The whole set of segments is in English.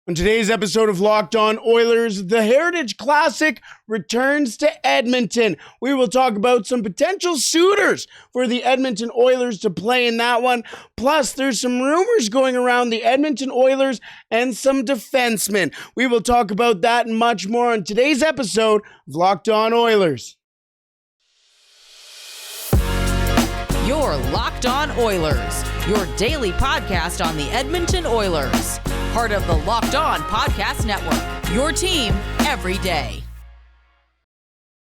On today's episode of Locked On Oilers, the Heritage Classic returns to Edmonton. We will talk about some potential suitors for the Edmonton Oilers to play in that one. Plus, there's some rumors going around the Edmonton Oilers and some defensemen. We will talk about that and much more on today's episode of Locked On Oilers. You're Locked On Oilers, your daily podcast on the Edmonton Oilers. Part of the Locked On Podcast Network, your team every day.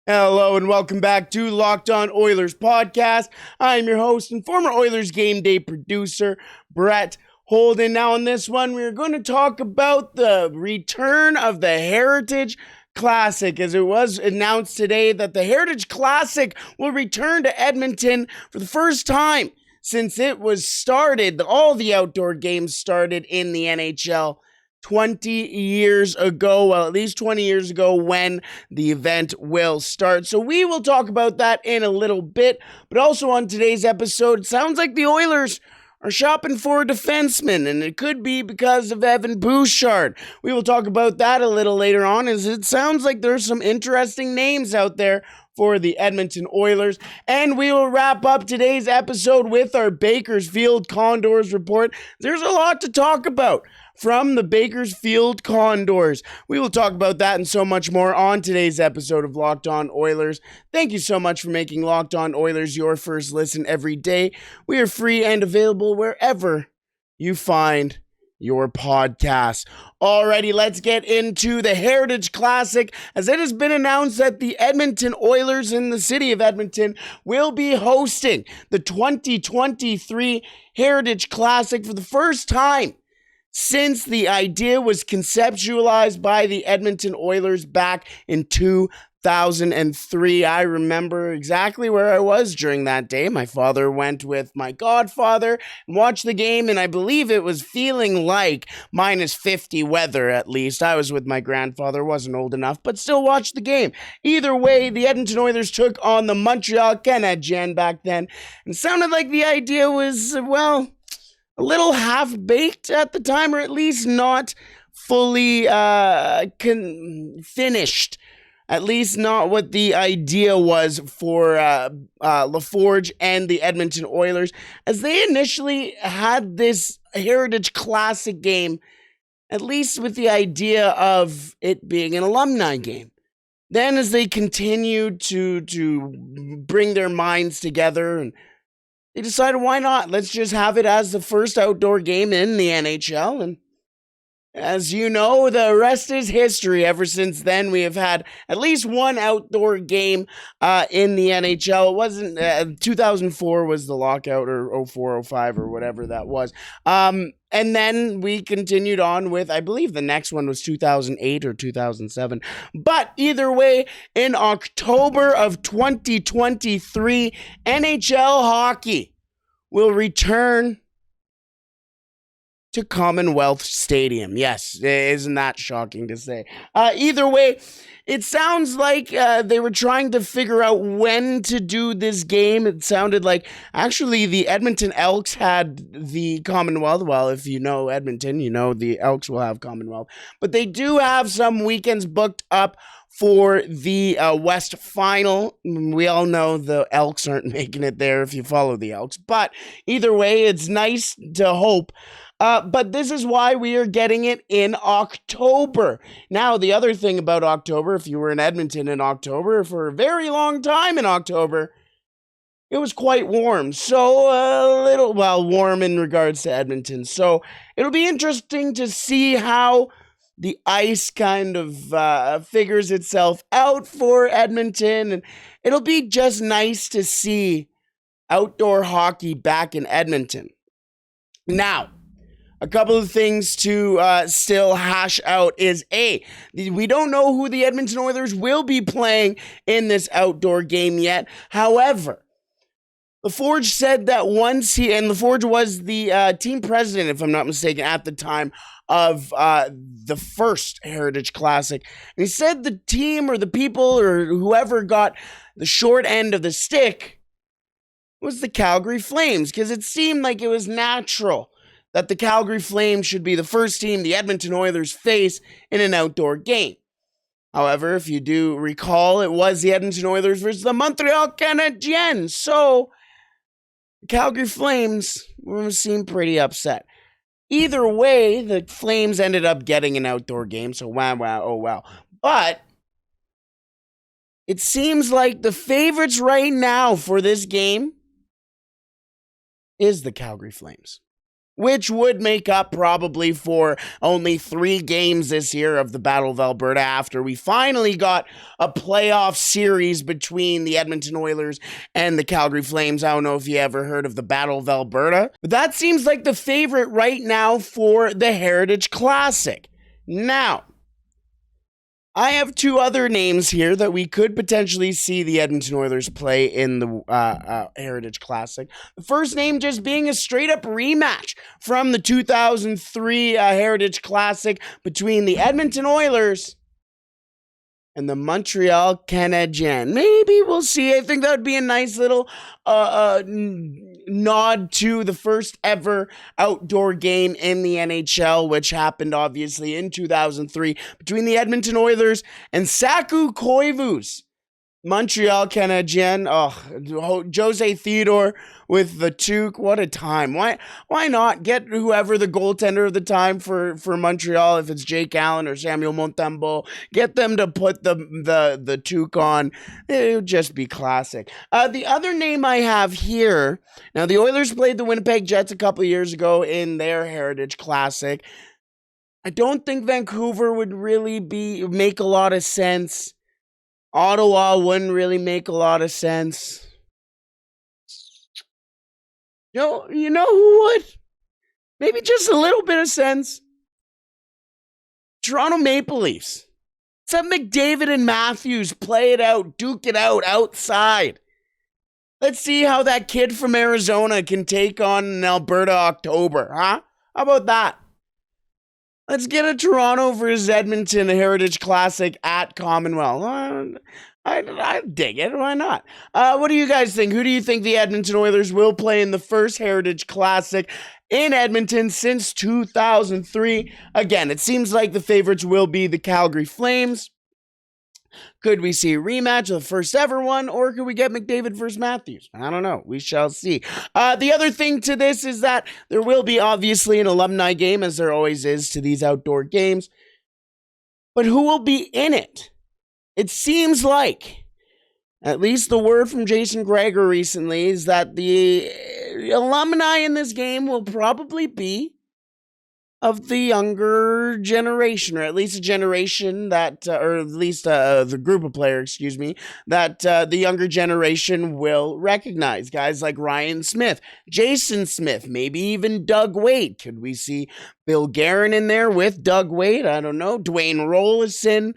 Hello and welcome back to Locked On Oilers podcast. I'm your host and former Oilers game day producer, Brett Holden. Now on this one, we're going to talk about the return of the Heritage Classic, as it was announced today that the Heritage Classic will return to Edmonton for the first time since it was started. All the outdoor games started in the NHL 20 years ago, well, at least 20 years ago when the event will start. So we will talk about that in a little bit, but also on today's episode, it sounds like the Oilers are shopping for a defenseman, and it could be because of Evan Bouchard. We will talk about that a little later on, as it sounds like there's some interesting names out there for the Edmonton Oilers. And we will wrap up today's episode with our Bakersfield Condors report. There's a lot to talk about from the Bakersfield Condors. We will talk about that and so much more on today's episode of Locked On Oilers. Thank you so much for making Locked On Oilers your first listen every day. We are free and available wherever you find your podcast. Alrighty, let's get into the Heritage Classic, as it has been announced that the Edmonton Oilers in the city of Edmonton will be hosting the 2023 Heritage Classic for the first time since the idea was conceptualized by the Edmonton Oilers back in 2003. I remember exactly where I was during that day. My father went with my godfather and watched the game, and I believe it was feeling like minus 50 weather, at least. I was with my grandfather, wasn't old enough, but still watched the game. Either way, the Edmonton Oilers took on the Montreal Canadiens back then, and it sounded like the idea was, well, a little half-baked at the time, or at least not fully finished. At least not what the idea was for LaForge and the Edmonton Oilers, as they initially had this Heritage Classic game, at least with the idea of it being an alumni game. Then as they continued to bring their minds together, and they decided, why not? Let's just have it as the first outdoor game in the NHL. And as you know, the rest is history. Ever since then, we have had at least one outdoor game in the NHL. It wasn't 2004 was the lockout, or 04, 05, or whatever that was. And then we continued on with, I believe the next one was 2008 or 2007. But either way, in October of 2023, NHL hockey will return to Commonwealth Stadium. Yes, isn't that shocking to say? Either way, it sounds like they were trying to figure out when to do this game. It sounded like, actually, the Edmonton Elks had the Commonwealth. Well, if you know Edmonton, you know the Elks will have Commonwealth. But they do have some weekends booked up for the West Final. We all know the Elks aren't making it there if you follow the Elks. But either way, it's nice to hope. But this is why we are getting it in October. Now, the other thing about October, if you were in Edmonton in October, for a very long time in October, it was quite warm. So a little, well, warm in regards to Edmonton. So it'll be interesting to see how the ice kind of figures itself out for Edmonton. And it'll be just nice to see outdoor hockey back in Edmonton. Now, a couple of things to still hash out is, we don't know who the Edmonton Oilers will be playing in this outdoor game yet. However, LaForge said that once LaForge was the team president, if I'm not mistaken, at the time of the first Heritage Classic. And he said the team or the people or whoever got the short end of the stick was the Calgary Flames, because it seemed like it was natural that the Calgary Flames should be the first team the Edmonton Oilers face in an outdoor game. However, if you do recall, it was the Edmonton Oilers versus the Montreal Canadiens. So, the Calgary Flames seem pretty upset. Either way, the Flames ended up getting an outdoor game. So, wow, oh, wow. But it seems like the favorites right now for this game is the Calgary Flames, which would make up probably for only 3 games this year of the Battle of Alberta after we finally got a playoff series between the Edmonton Oilers and the Calgary Flames. I don't know if you ever heard of the Battle of Alberta, but that seems like the favorite right now for the Heritage Classic. Now, I have 2 other names here that we could potentially see the Edmonton Oilers play in the Heritage Classic. The first name just being a straight-up rematch from the 2003 Heritage Classic between the Edmonton Oilers and the Montreal Canadiens. Maybe we'll see. I think that would be a nice little nod to the first ever outdoor game in the NHL, which happened obviously in 2003 between the Edmonton Oilers and Saku Koivu's Montreal Canadiens. Oh, Jose Theodore with the toque. What a time. Why not get whoever the goaltender of the time for Montreal, if it's Jake Allen or Samuel Montembeault, get them to put the toque on. It would just be classic. The other name I have here, now the Oilers played the Winnipeg Jets a couple of years ago in their Heritage Classic. I don't think Vancouver would really make a lot of sense. Ottawa wouldn't really make a lot of sense. You know who would? Maybe just a little bit of sense. Toronto Maple Leafs. Let's have McDavid and Matthews play it out, duke it out outside. Let's see how that kid from Arizona can take on an Alberta October, huh? How about that? Let's get a Toronto versus Edmonton Heritage Classic at Commonwealth. I dig it. Why not? What do you guys think? Who do you think the Edmonton Oilers will play in the first Heritage Classic in Edmonton since 2003? Again, it seems like the favorites will be the Calgary Flames. Could we see a rematch of the first ever one, or could we get McDavid versus Matthews? I don't know. We shall see. The other thing to this is that there will be obviously an alumni game, as there always is to these outdoor games. But who will be in it? It seems like, at least the word from Jason Dreger recently, is that the alumni in this game will probably be of the younger generation, or at least a generation that, or at least the group of players, that the younger generation will recognize. Guys like Ryan Smith, Jason Smith, maybe even Doug Weight. Could we see Bill Guerin in there with Doug Weight? I don't know. Dwayne Rollison.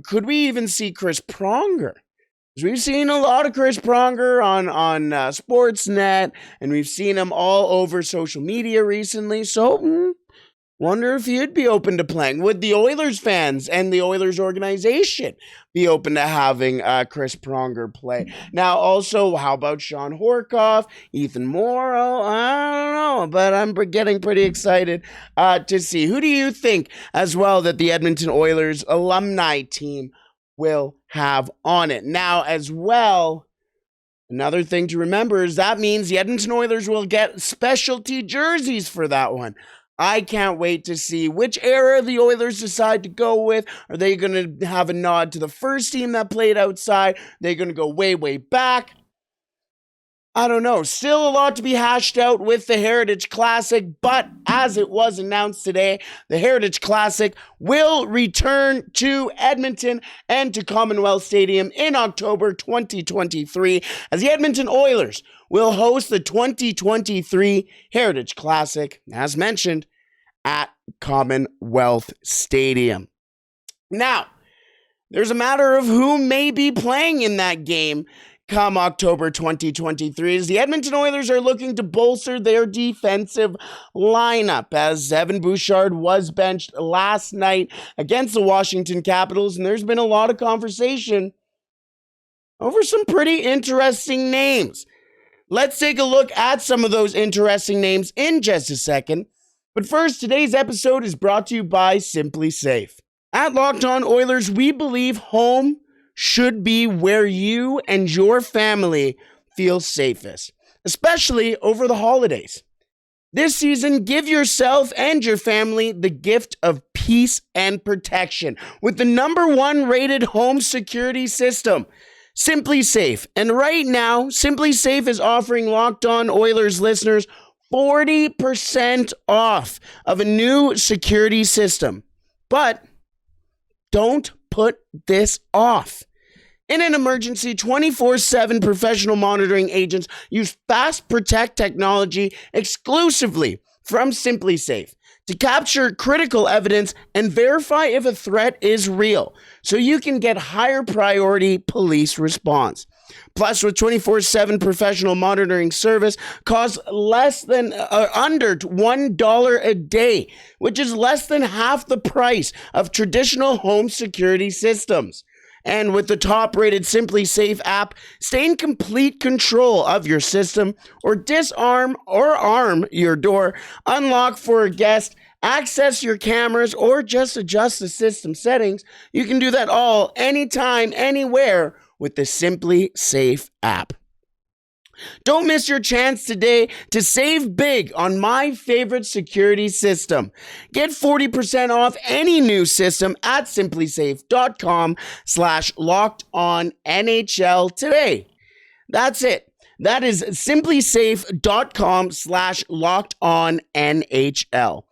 Could we even see Chris Pronger? We've seen a lot of Chris Pronger on Sportsnet, and we've seen him all over social media recently. So, wonder if he'd be open to playing. Would the Oilers fans and the Oilers organization be open to having Chris Pronger play? Now, also, how about Sean Horkoff, Ethan Morrow? I don't know, but I'm getting pretty excited to see. Who do you think, as well, that the Edmonton Oilers alumni team will have on it? Now, as well, another thing to remember is that means the Edmonton Oilers will get specialty jerseys for that one. I can't wait to see which era the Oilers decide to go with. Are they going to have a nod to the first team that played outside? Are they going to go way, way back? I don't know. Still a lot to be hashed out with the Heritage Classic, but as it was announced today, the Heritage Classic will return to Edmonton and to Commonwealth Stadium in October 2023 as the Edmonton Oilers will host the 2023 Heritage Classic, as mentioned, at Commonwealth Stadium. Now, there's a matter of who may be playing in that game come October 2023, as the Edmonton Oilers are looking to bolster their defensive lineup, as Evan Bouchard was benched last night against the Washington Capitals, and there's been a lot of conversation over some pretty interesting names. Let's take a look at some of those interesting names in just a second. But first, today's episode is brought to you by SimpliSafe. At Locked On Oilers, we believe home should be where you and your family feel safest, especially over the holidays. This season, give yourself and your family the gift of peace and protection with the #1 rated home security system, SimpliSafe. And right now, SimpliSafe is offering Locked On Oilers listeners 40% off of a new security system. But don't put this off. In an emergency, 24/7 professional monitoring agents use Fast Protect technology exclusively from SimpliSafe to capture critical evidence and verify if a threat is real, so you can get higher priority police response. Plus, with 24/7 professional monitoring service, costs less than under $1 a day, which is less than half the price of traditional home security systems. And with the top-rated SimpliSafe app, stay in complete control of your system or disarm or arm your door, unlock for a guest, access your cameras, or just adjust the system settings. You can do that all anytime, anywhere with the SimpliSafe app. Don't miss your chance today to save big on my favorite security system. Get 40% off any new system at simplisafe.com/lockedonnhl today. That's it. That is simplisafe.com/lockedonnhl.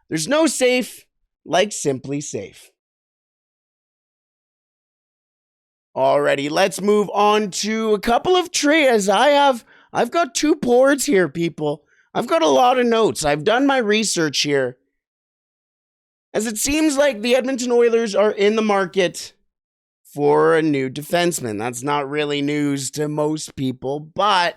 There's no safe like SimpliSafe. Alrighty, let's move on to a couple of trades. I've got 2 boards here, people. I've got a lot of notes. I've done my research here. As it seems like the Edmonton Oilers are in the market for a new defenseman. That's not really news to most people, but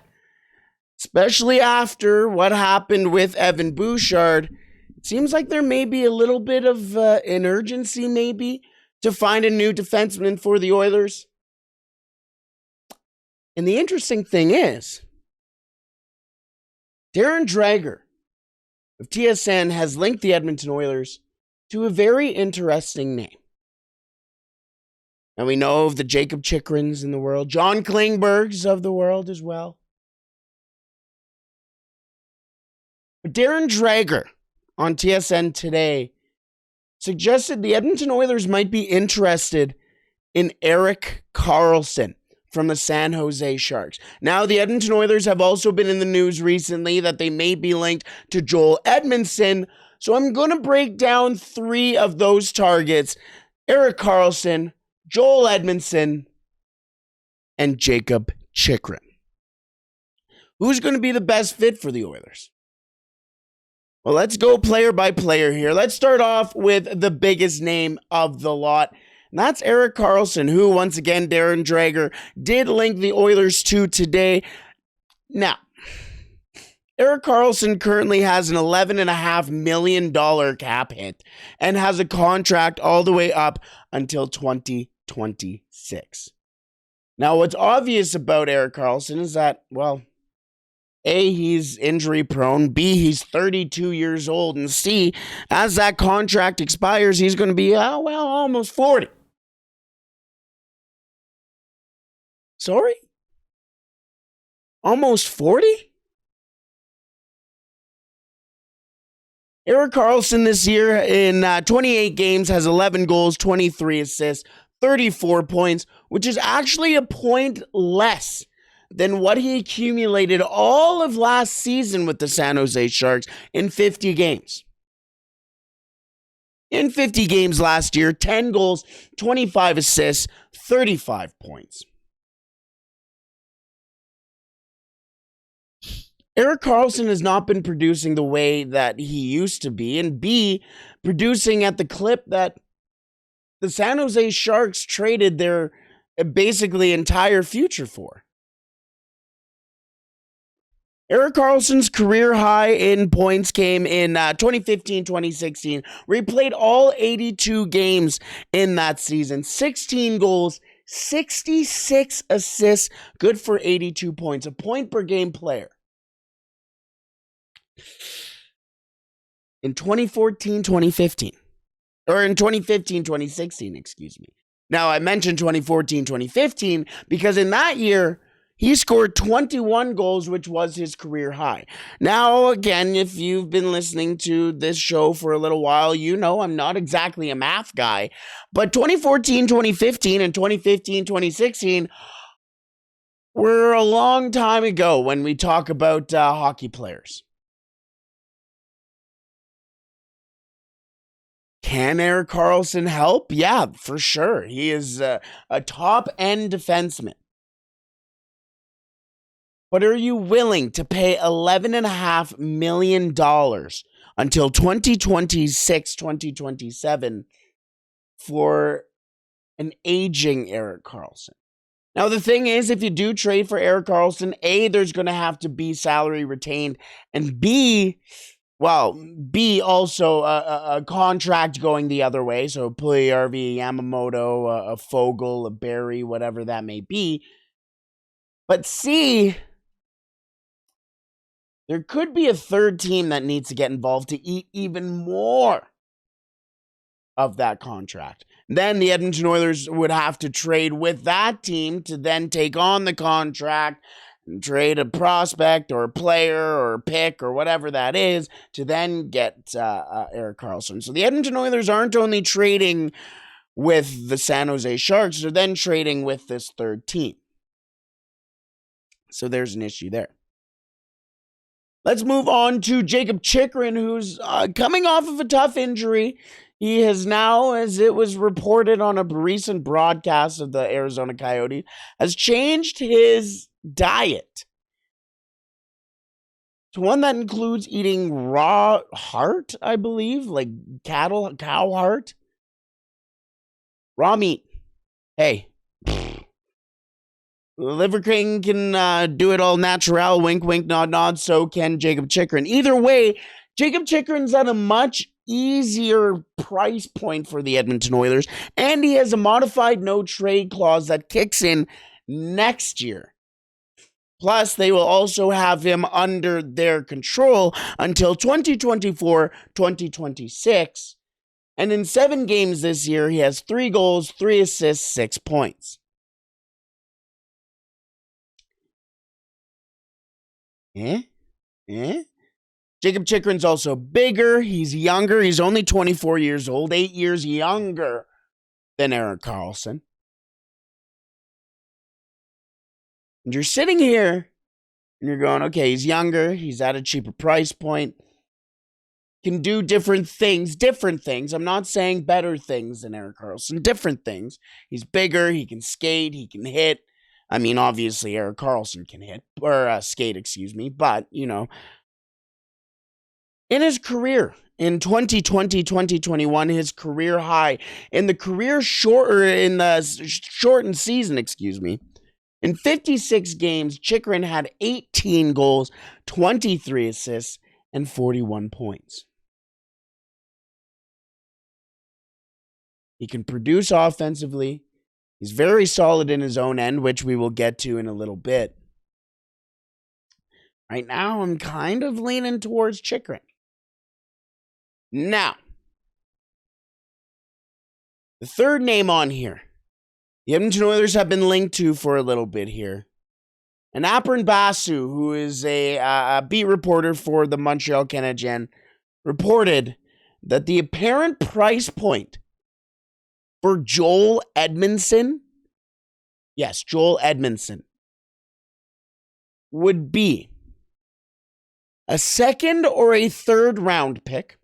especially after what happened with Evan Bouchard, it seems like there may be a little bit of an urgency maybe to find a new defenseman for the Oilers. And the interesting thing is, Darren Dreger of TSN has linked the Edmonton Oilers to a very interesting name. And we know of the Jakob Chychruns in the world, John Klingbergs of the world as well. But Darren Dreger on TSN today suggested the Edmonton Oilers might be interested in Erik Karlsson from the San Jose Sharks. Now, the Edmonton Oilers have also been in the news recently that they may be linked to Joel Edmondson. So I'm going to break down 3 of those targets: Erik Karlsson, Joel Edmondson, and Jakob Chychrun. Who's going to be the best fit for the Oilers? Well, let's go player by player here. Let's start off with the biggest name of the lot. And that's Erik Karlsson, who, once again, Darren Dreger did link the Oilers to today. Now, Erik Karlsson currently has an $11.5 million cap hit and has a contract all the way up until 2026. Now, what's obvious about Erik Karlsson is that, well, A, he's injury prone, B, he's 32 years old, and C, as that contract expires, he's going to be, almost 40. Sorry? Almost 40? Erik Karlsson this year in 28 games has 11 goals, 23 assists, 34 points, which is actually a point less than what he accumulated all of last season with the San Jose Sharks in 50 games. In 50 games last year, 10 goals, 25 assists, 35 points. Erik Karlsson has not been producing the way that he used to be, and B, producing at the clip that the San Jose Sharks traded their basically entire future for. Erik Karlsson's career high in points came in 2015-2016, where he played all 82 games in that season. 16 goals, 66 assists, good for 82 points, a point per game player. In 2014-2015, or in 2015-2016, excuse me. Now, I mentioned 2014-2015 because in that year, he scored 21 goals, which was his career high. Now, again, if you've been listening to this show for a little while, you know I'm not exactly a math guy. But 2014-2015 and 2015-2016 were a long time ago when we talk about hockey players. Can Erik Karlsson help? Yeah, for sure. He is a top-end defenseman. But are you willing to pay $11.5 million until 2026, 2027 for an aging Erik Karlsson? Now, the thing is, if you do trade for Erik Karlsson, A, there's going to have to be salary retained, and B, also a contract going the other way. So Puljujärvi, Yamamoto, a Fogle, a Barry, whatever that may be. But C, there could be a third team that needs to get involved to eat even more of that contract. Then the Edmonton Oilers would have to trade with that team to then take on the contract and trade a prospect or a player or a pick or whatever that is to then get Erik Karlsson. So the Edmonton Oilers aren't only trading with the San Jose Sharks, they're then trading with this third team. So there's an issue there. Let's move on to Jakob Chychrun, who's coming off of a tough injury. He has now, as it was reported on a recent broadcast of the Arizona Coyotes, has changed his diet to one that includes eating raw heart, I believe, like cow heart. Raw meat. Hey. Liver King can do it all natural, wink, wink, nod, nod, so can Jakob Chychrun. Either way, Jakob Chychrun's at a much easier price point for the Edmonton Oilers, and he has a modified no-trade clause that kicks in next year. Plus, they will also have him under their control until 2024-2026, and in 7 games this year, he has 3 goals, 3 assists, 6 points. Jakob Chychrun's also bigger. He's younger. He's only 24 years old, 8 years younger than Erik Karlsson. And you're sitting here and you're going, okay, he's younger. He's at a cheaper price point. Can do different things. I'm not saying better things than Erik Karlsson. Different things. He's bigger. He can skate. He can hit. I mean, obviously, Erik Karlsson can hit, or skate, excuse me, but, you know, in his career, in 2020, 2021, his career high, in the shortened season, excuse me, in 56 games, Chychrun had 18 goals, 23 assists, and 41 points. He can produce offensively. He's very solid in his own end, which we will get to in a little bit. Right now, I'm kind of leaning towards Chychrun. Now, the third name on here, the Edmonton Oilers have been linked to for a little bit here. And Apron Basu, who is a beat reporter for the Montreal Canadiens, reported that the apparent price point for Joel Edmondson, yes, Joel Edmondson, would be a second or a third round pick.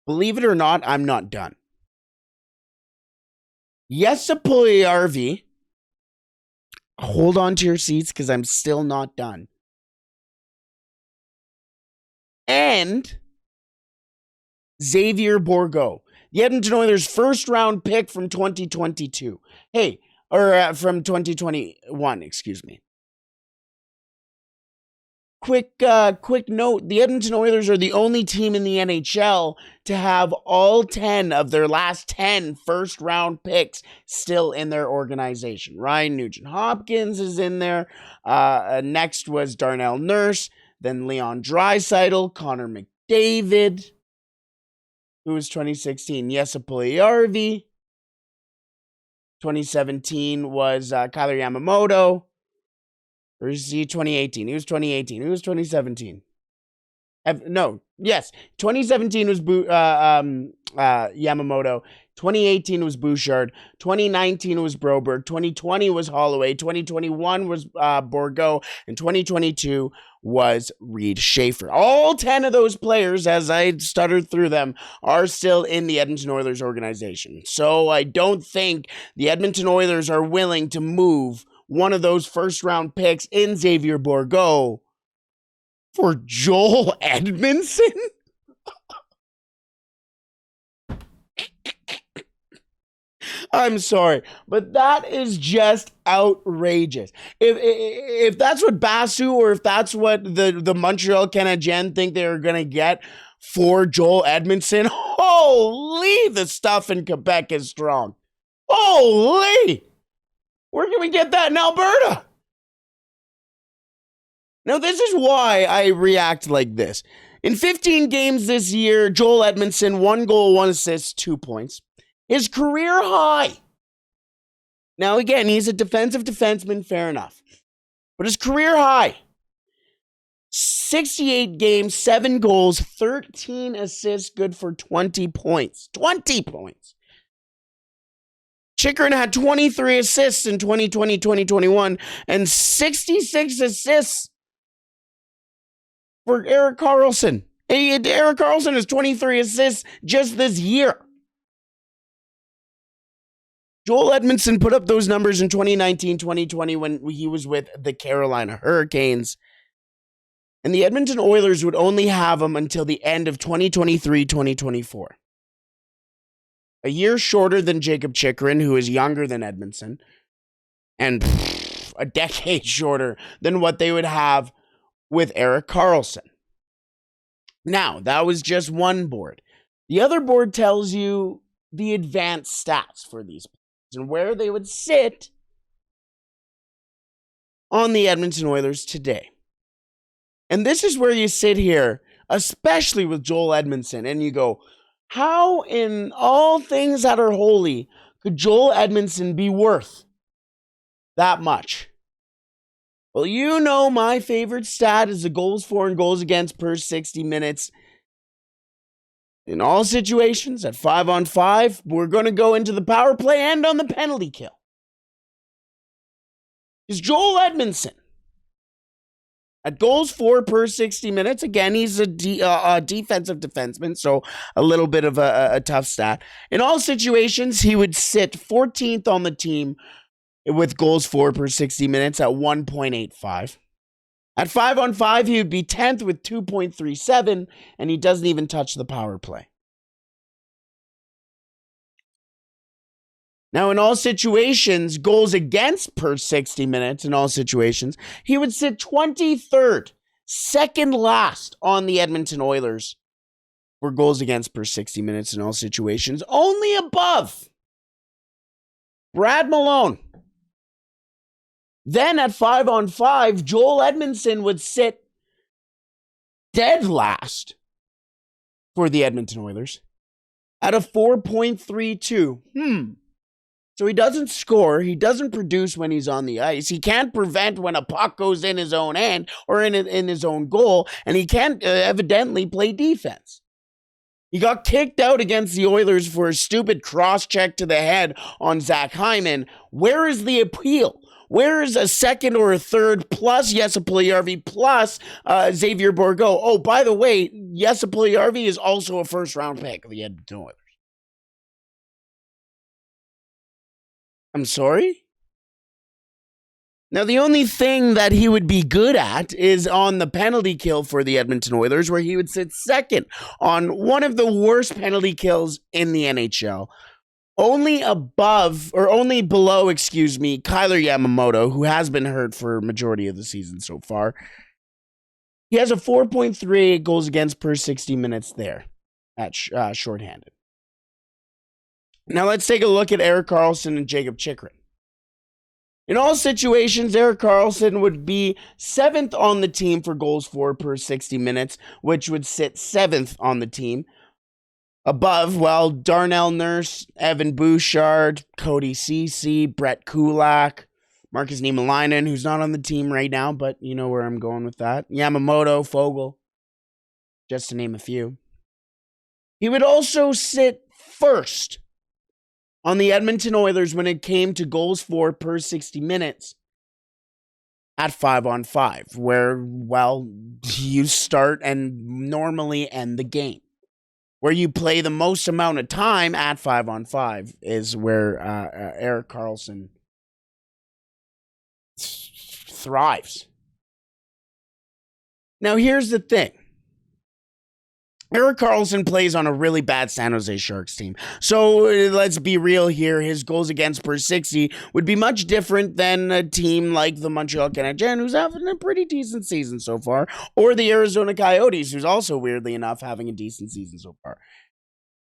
Believe it or not, I'm not done. Yes, a Puljujärvi. Hold on to your seats because I'm still not done. And Xavier Bourgault, the Edmonton Oilers' first-round pick from 2022. From 2021, excuse me. quick note. The Edmonton Oilers are the only team in the NHL to have all 10 of their last 10 first-round picks still in their organization. Ryan Nugent-Hopkins is in there. Next was Darnell Nurse. Then Leon Draisaitl, Connor McDavid, who was 2016. Jesse Puljujärvi. 2017 was Kyler Yamamoto. Or is he 2018? He was 2018. Who was 2017? Yes. 2017 was Yamamoto. 2018 was Bouchard. 2019 was Broberg. 2020 was Holloway. 2021 was Bourgault. And 2022 was Reed Schaefer. All 10 of those players, as I stuttered through them, are still in the Edmonton Oilers organization. So I don't think the Edmonton Oilers are willing to move one of those first-round picks in Xavier Bourgault for Joel Edmondson? I'm sorry, but that is just outrageous. If that's what Basu or if that's what the Montreal Canadiens think they're going to get for Joel Edmondson, holy, the stuff in Quebec is strong. Holy! Where can we get that in Alberta? Now, this is why I react like this. In 15 games this year, Joel Edmondson, 1 goal, 1 assist, 2 points. His career high. Now, again, he's a defensive defenseman, fair enough. But his career high, 68 games, 7 goals, 13 assists, good for 20 points. 20 points. Chychrun had 23 assists in 2020-2021 and 66 assists for Erik Karlsson. Erik Karlsson has 23 assists just this year. Joel Edmondson put up those numbers in 2019-2020 when he was with the Carolina Hurricanes. And the Edmonton Oilers would only have him until the end of 2023-2024. A year shorter than Jakob Chychrun, who is younger than Edmondson, and a decade shorter than what they would have with Erik Karlsson. Now, that was just one board. The other board tells you the advanced stats for these players and where they would sit on the Edmonton Oilers today. And this is where you sit here, especially with Joel Edmondson, and you go, how in all things that are holy could Joel Edmondson be worth that much? Well, you know my favorite stat is the goals for and goals against per 60 minutes. In all situations, at 5-on-5, we're going to go into the power play and on the penalty kill. Is Joel Edmondson at goals for per 60 minutes? Again, he's a defensive defenseman, so a little bit of a tough stat. In all situations, he would sit 14th on the team with goals for per 60 minutes at 1.85. At 5-on-5, he would be 10th with 2.37, and he doesn't even touch the power play. Now, in all situations, goals against per 60 minutes, in all situations, he would sit 23rd, second last on the Edmonton Oilers for goals against per 60 minutes in all situations, only above Brad Malone. Then at 5-on-5, Joel Edmondson would sit dead last for the Edmonton Oilers at a 4.32. So he doesn't score. He doesn't produce when he's on the ice. He can't prevent when a puck goes in his own end or in his own goal. And he can't evidently play defense. He got kicked out against the Oilers for a stupid cross-check to the head on Zach Hyman. Where is the appeal? Where is a second or a third plus Jesse Puljujärvi plus Xavier Bourgault? Oh, by the way, Jesse Puljujärvi is also a first-round pick of the Edmonton Oilers. I'm sorry? Now, the only thing that he would be good at is on the penalty kill for the Edmonton Oilers, where he would sit second on one of the worst penalty kills in the NHL. Only below, Kyler Yamamoto, who has been hurt for a majority of the season so far. He has a 4.38 goals against per 60 minutes there at shorthanded. Now let's take a look at Erik Karlsson and Jakob Chychrun. In all situations, Erik Karlsson would be 7th on the team for goals for per 60 minutes, which would sit 7th on the team. Above, well, Darnell Nurse, Evan Bouchard, Cody Ceci, Brett Kulak, Marcus Niemelainen, who's not on the team right now, but you know where I'm going with that. Yamamoto, Fogle, just to name a few. He would also sit first on the Edmonton Oilers when it came to goals for per 60 minutes at 5-on-5, where, well, you start and normally end the game. Where you play the most amount of time at 5-on-5 is where Erik Karlsson thrives. Now, here's the thing. Erik Karlsson plays on a really bad San Jose Sharks team. So let's be real here. His goals against per 60 would be much different than a team like the Montreal Canadiens, who's having a pretty decent season so far, or the Arizona Coyotes, who's also, weirdly enough, having a decent season so far.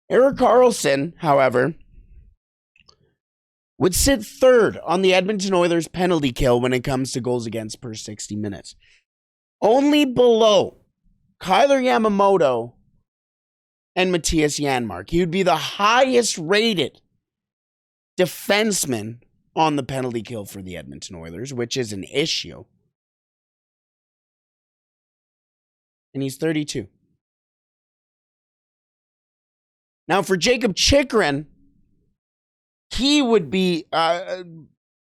Erik Karlsson, however, would sit 3rd on the Edmonton Oilers penalty kill when it comes to goals against per 60 minutes. Only below Kyler Yamamoto and Matthias Janmark. He would be the highest rated defenseman on the penalty kill for the Edmonton Oilers, which is an issue. And he's 32. Now for Jakob Chychrun, he would be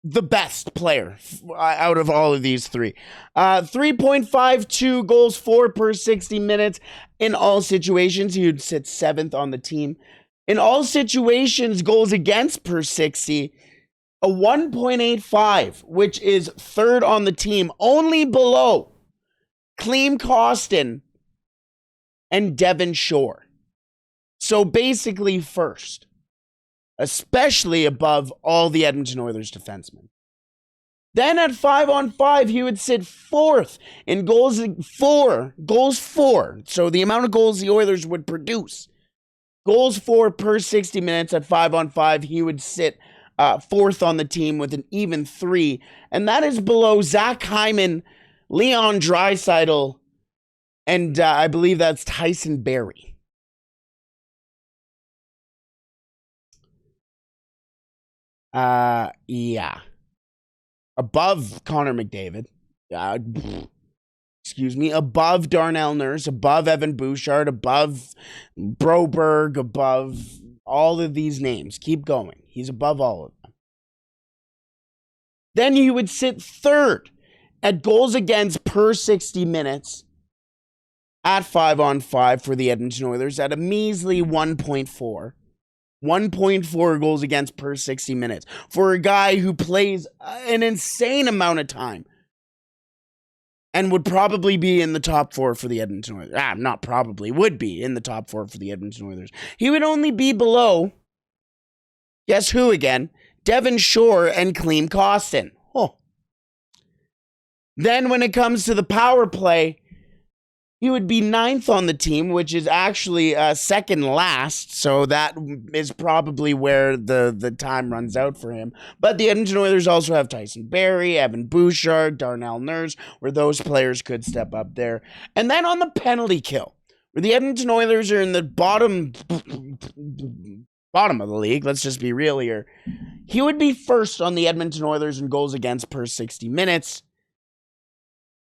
the best player out of all of these three. 3.52 goals for per 60 minutes. In all situations, he would sit 7th on the team. In all situations, goals against per 60, a 1.85, which is 3rd on the team, only below Klim Kostin and Devon Shore. So basically first, especially above all the Edmonton Oilers defensemen. Then at 5-on-5, he would sit 4th in goals for. So the amount of goals the Oilers would produce. Goals for per 60 minutes at 5-on-5, he would sit 4th on the team with an even 3. And that is below Zach Hyman, Leon Draisaitl, and I believe that's Tyson Barrie. Yeah. Above Connor McDavid. Above Darnell Nurse, above Evan Bouchard, above Broberg, above all of these names. Keep going. He's above all of them. Then he would sit 3rd at goals against per 60 minutes at 5-on-5 for the Edmonton Oilers at a measly 1.4. 1.4 goals against per 60 minutes for a guy who plays an insane amount of time and would probably be in the top 4 for the Edmonton Oilers. Not probably, would be in the top 4 for the Edmonton Oilers. He would only be below, guess who again? Devon Shore and Klim Kostin. Oh. Then when it comes to the power play, he would be 9th on the team, which is actually second last. So that is probably where the time runs out for him. But the Edmonton Oilers also have Tyson Barrie, Evan Bouchard, Darnell Nurse, where those players could step up there. And then on the penalty kill, where the Edmonton Oilers are in the bottom of the league, let's just be real here, he would be 1st on the Edmonton Oilers in goals against per 60 minutes.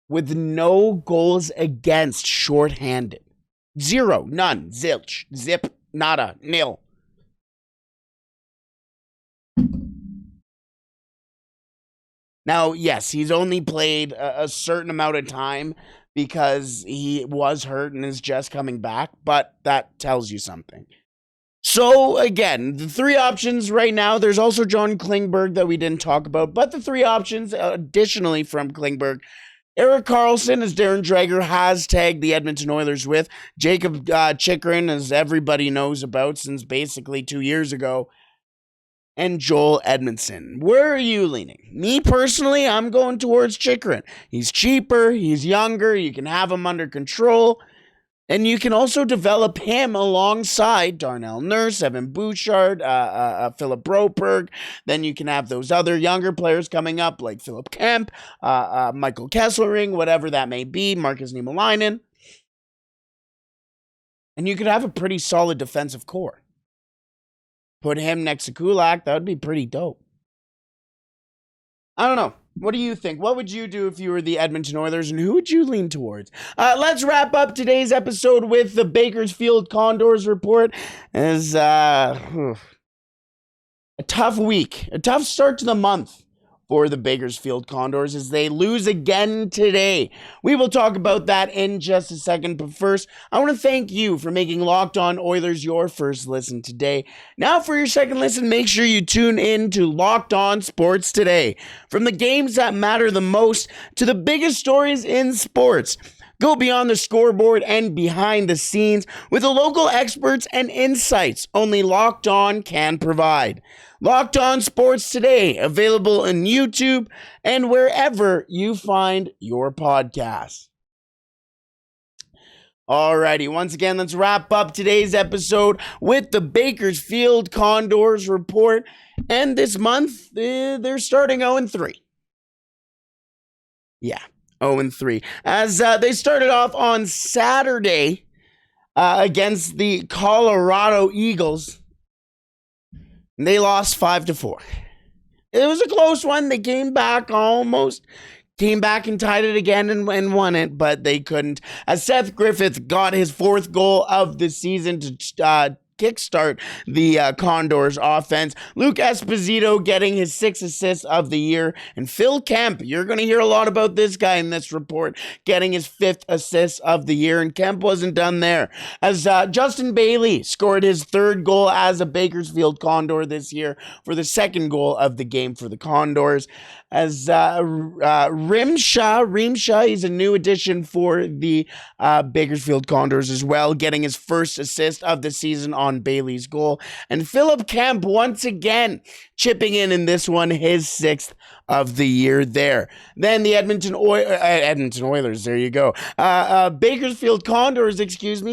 With no goals against shorthanded. 0, none, zilch, zip, nada, nil. Now, yes, he's only played a certain amount of time because he was hurt and is just coming back, but that tells you something. So, again, the 3 options right now, there's also John Klingberg that we didn't talk about, but the 3 options additionally from Klingberg, Erik Karlsson, as Darren Dreger has tagged the Edmonton Oilers with. Jakob Chychrun, as everybody knows about since basically 2 years ago. and Joel Edmondson. Where are you leaning? Me personally, I'm going towards Chychrun. He's cheaper, he's younger, you can have him under control, and you can also develop him alongside Darnell Nurse, Evan Bouchard, Philip Broberg. Then you can have those other younger players coming up like Philip Kemp, Michael Kesselring, whatever that may be, Marcus Niemelainen. And you could have a pretty solid defensive core. Put him next to Kulak, that would be pretty dope. I don't know. What do you think? What would you do if you were the Edmonton Oilers, and who would you lean towards? Let's wrap up today's episode with the Bakersfield Condors report. As a tough week, a tough start to the month for the Bakersfield Condors as they lose again today. We will talk about that in just a second, but first, I want to thank you for making Locked On Oilers your first listen today. Now for your second listen, make sure you tune in to Locked On Sports Today. From the games that matter the most to the biggest stories in sports. Go beyond the scoreboard and behind the scenes with the local experts and insights only Locked On can provide. Locked On Sports Today, available on YouTube and wherever you find your podcasts. Alrighty, once again, let's wrap up today's episode with the Bakersfield Condors report. And this month, they're starting 0-3. Yeah. 0-3. As they started off on Saturday against the Colorado Eagles. And they lost 5-4. It was a close one. They came back and tied it again and won it, but they couldn't. As Seth Griffith got his fourth goal of the season to kickstart the Condors offense. Luke Esposito getting his 6th assist of the year. And Phil Kemp, you're going to hear a lot about this guy in this report, getting his 5th assist of the year. And Kemp wasn't done there. As Justin Bailey scored his 3rd goal as a Bakersfield Condor this year for the 2nd goal of the game for the Condors. As Rimsha, he's a new addition for the Bakersfield Condors as well, getting his 1st assist of the season on Bailey's goal. And Philip Kemp once again chipping in this one, his 6th of the year there. Then the Edmonton Oilers, there you go. Bakersfield Condors,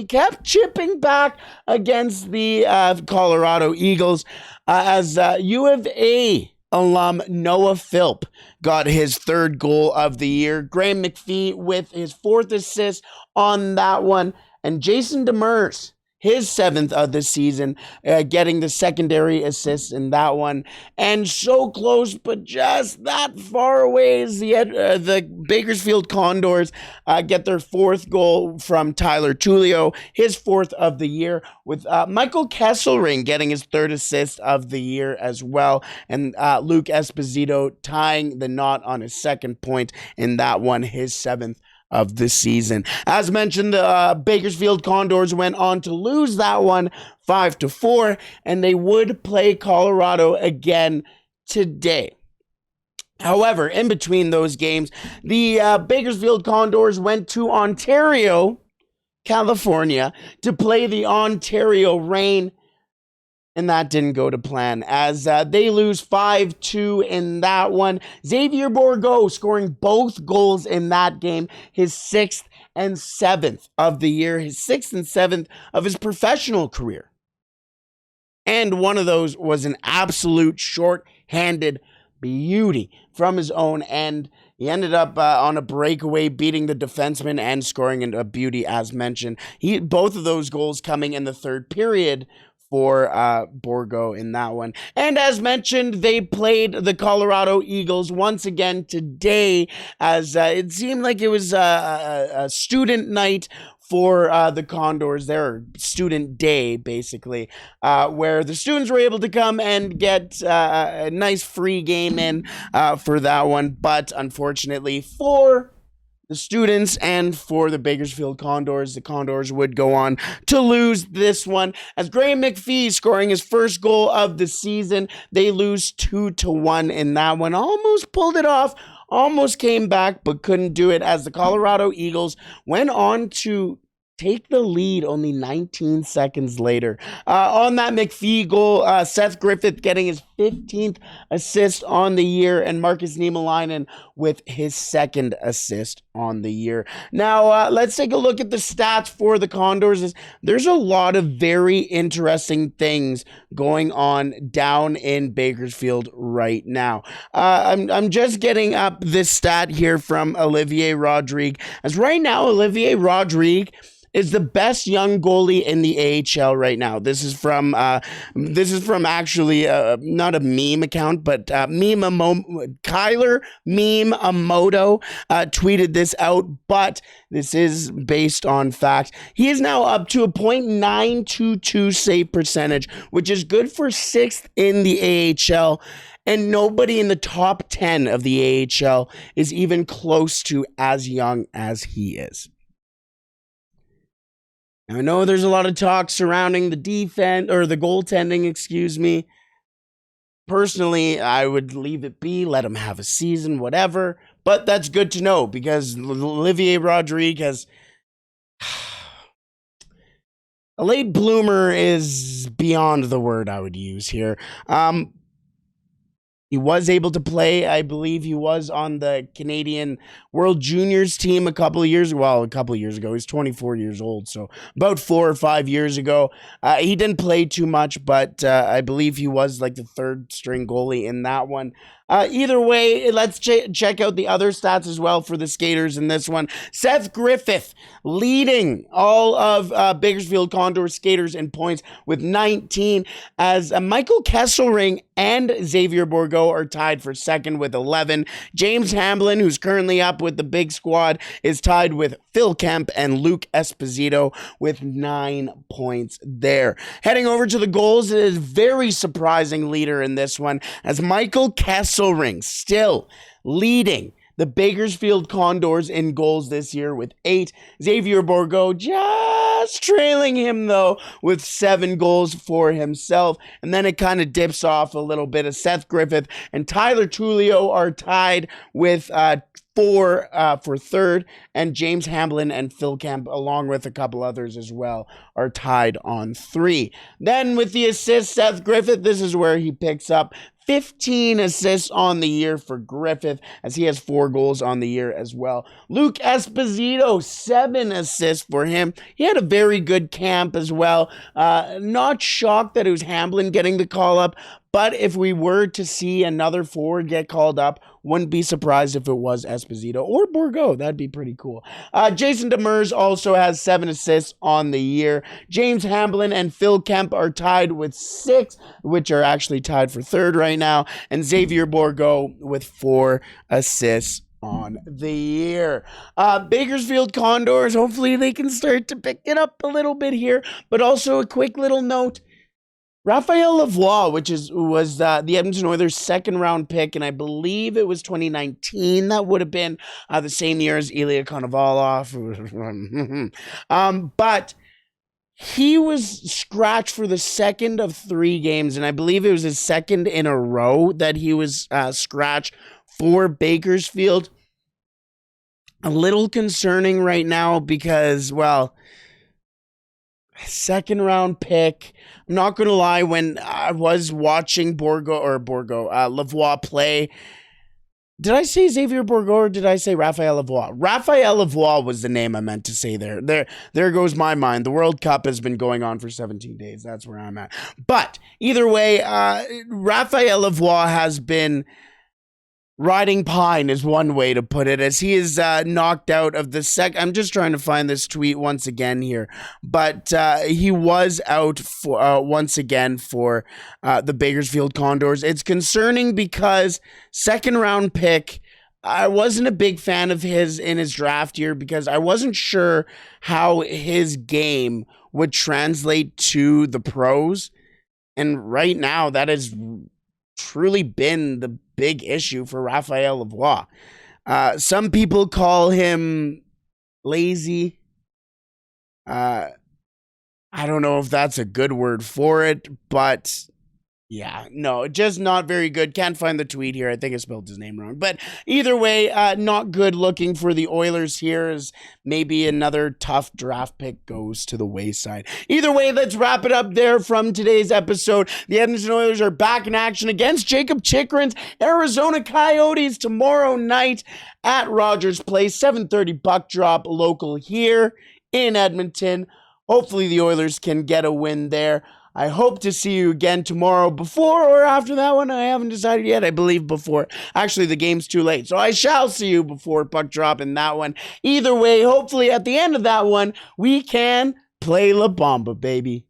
kept chipping back against the Colorado Eagles as U of A alum Noah Philp got his 3rd goal of the year. Graham McPhee with his 4th assist on that one. And Jason Demers, his 7th of the season, getting the secondary assist in that one. And so close, but just that far away as the Bakersfield Condors get their 4th goal from Tyler Tullio, his 4th of the year, with Michael Kesselring getting his 3rd assist of the year as well. And Luke Esposito tying the knot on his 2nd point in that one, his 7th of the season. As mentioned, the Bakersfield Condors went on to lose that one 5-4, and they would play Colorado again today. However, in between those games, the Bakersfield Condors went to Ontario, California, to play the Ontario Reign. And that didn't go to plan as they lose 5-2 in that one. Xavier Bourgault scoring both goals in that game, his 6th and 7th of the year, his 6th and 7th of his professional career. And one of those was an absolute short-handed beauty from his own end. He ended up on a breakaway, beating the defenseman and scoring a beauty as mentioned. Both of those goals coming in the 3rd period for Bourgault in that one. And as mentioned, they played the Colorado Eagles once again today as it seemed like it was a student night for the Condors, their student day, basically, where the students were able to come and get a nice free game in for that one. But unfortunately for the students and for the Bakersfield Condors, the Condors would go on to lose this one. As Graham McPhee scoring his 1st goal of the season, they lose 2-1 in that one. Almost pulled it off, almost came back, but couldn't do it as the Colorado Eagles went on to take the lead only 19 seconds later. On that McPhee goal, Seth Griffith getting his 15th assist on the year, and Marcus Niemelainen with his second assist on the year. Now, let's take a look at the stats for the Condors. There's a lot of very interesting things going on down in Bakersfield right now. I'm just getting up this stat here from Olivier Rodrigue, as right now Olivier Rodrigue is the best young goalie in the AHL right now. This is from actually not a meme account, but Kyler Meme Amoto tweeted this out, but this is based on facts. He is now up to a .922 save percentage, which is good for 6th in the AHL. And nobody in the top 10 of the AHL is even close to as young as he is. Now, I know there's a lot of talk surrounding the defense or the goaltending, excuse me. Personally, I would leave it be, let him have a season, whatever. But that's good to know because Olivier Rodrigue has... a late bloomer is beyond the word I would use here. He was able to play. I believe he was on the Canadian World Juniors team a couple of years ago. He's 24 years old, so about 4 or 5 years ago. He didn't play too much, but I believe he was like the third string goalie in that one. Either way, let's check out the other stats as well for the skaters in this one. Seth Griffith leading all of Bakersfield Condors skaters in points with 19, as Michael Kesselring and Xavier Bourgault are tied for second with 11. James Hamblin, who's currently up with the big squad, is tied with Phil Kemp and Luke Esposito with 9 points there. Heading over to the goals, it is very surprising leader in this one, as Michael Kesselring still leading the Bakersfield Condors in goals this year with 8. Xavier Bourgault just trailing him, though, with 7 goals for himself. And then it kind of dips off a little bit as Seth Griffith and Tyler Tullio are tied with 4 for third. And James Hamblin and Phil Kemp, along with a couple others as well, are tied on 3. Then with the assist, Seth Griffith, this is where he picks up 15 assists on the year for Griffith, as he has 4 goals on the year as well. Luke Esposito, 7 assists for him. He had a very good camp as well. Not shocked that it was Hamblin getting the call up, but if we were to see another forward get called up, wouldn't be surprised if it was Esposito or Bourgault. That'd be pretty cool. Jason Demers also has 7 assists on the year. James Hamblin and Phil Kemp are tied with 6, which are actually tied for third right now. And Xavier Bourgault with 4 assists on the year. Bakersfield Condors, hopefully they can start to pick it up a little bit here. But also a quick little note. Raphael Lavoie, was the Edmonton Oilers' second-round pick, and I believe it was 2019. That would have been the same year as Ilya Konovalov. But he was scratched for the second of 3 games, and I believe it was his second in a row that he was scratched for Bakersfield. A little concerning right now because, well, second-round pick. I'm not going to lie, when I was watching Lavoie play, did I say Xavier Bourgault or did I say Raphael Lavoie? Raphael Lavoie was the name I meant to say there. There goes my mind. The World Cup has been going on for 17 days. That's where I'm at. But either way, Raphael Lavoie has been riding pine is one way to put it, as he is knocked out of the I'm just trying to find this tweet once again here, but he was out for once again for the Bakersfield Condors. It's concerning because second round pick, I wasn't a big fan of his in his draft year because I wasn't sure how his game would translate to the pros, and right now that has truly been the big issue for Raphael Lavoie. Some people call him lazy. I don't know if that's a good word for it, but Yeah, no, just not very good. Can't find the tweet here. I think I spelled his name wrong. But either way, not good looking for the Oilers here, as maybe another tough draft pick goes to the wayside. Either way, let's wrap it up there from today's episode. The Edmonton Oilers are back in action against Jakob Chychrun's Arizona Coyotes tomorrow night at Rogers Place, 7:30 puck drop local here in Edmonton. Hopefully the Oilers can get a win there. I hope to see you again tomorrow, before or after that one. I haven't decided yet. I believe before. Actually, the game's too late. So I shall see you before puck drop in that one. Either way, hopefully at the end of that one, we can play La Bamba, baby.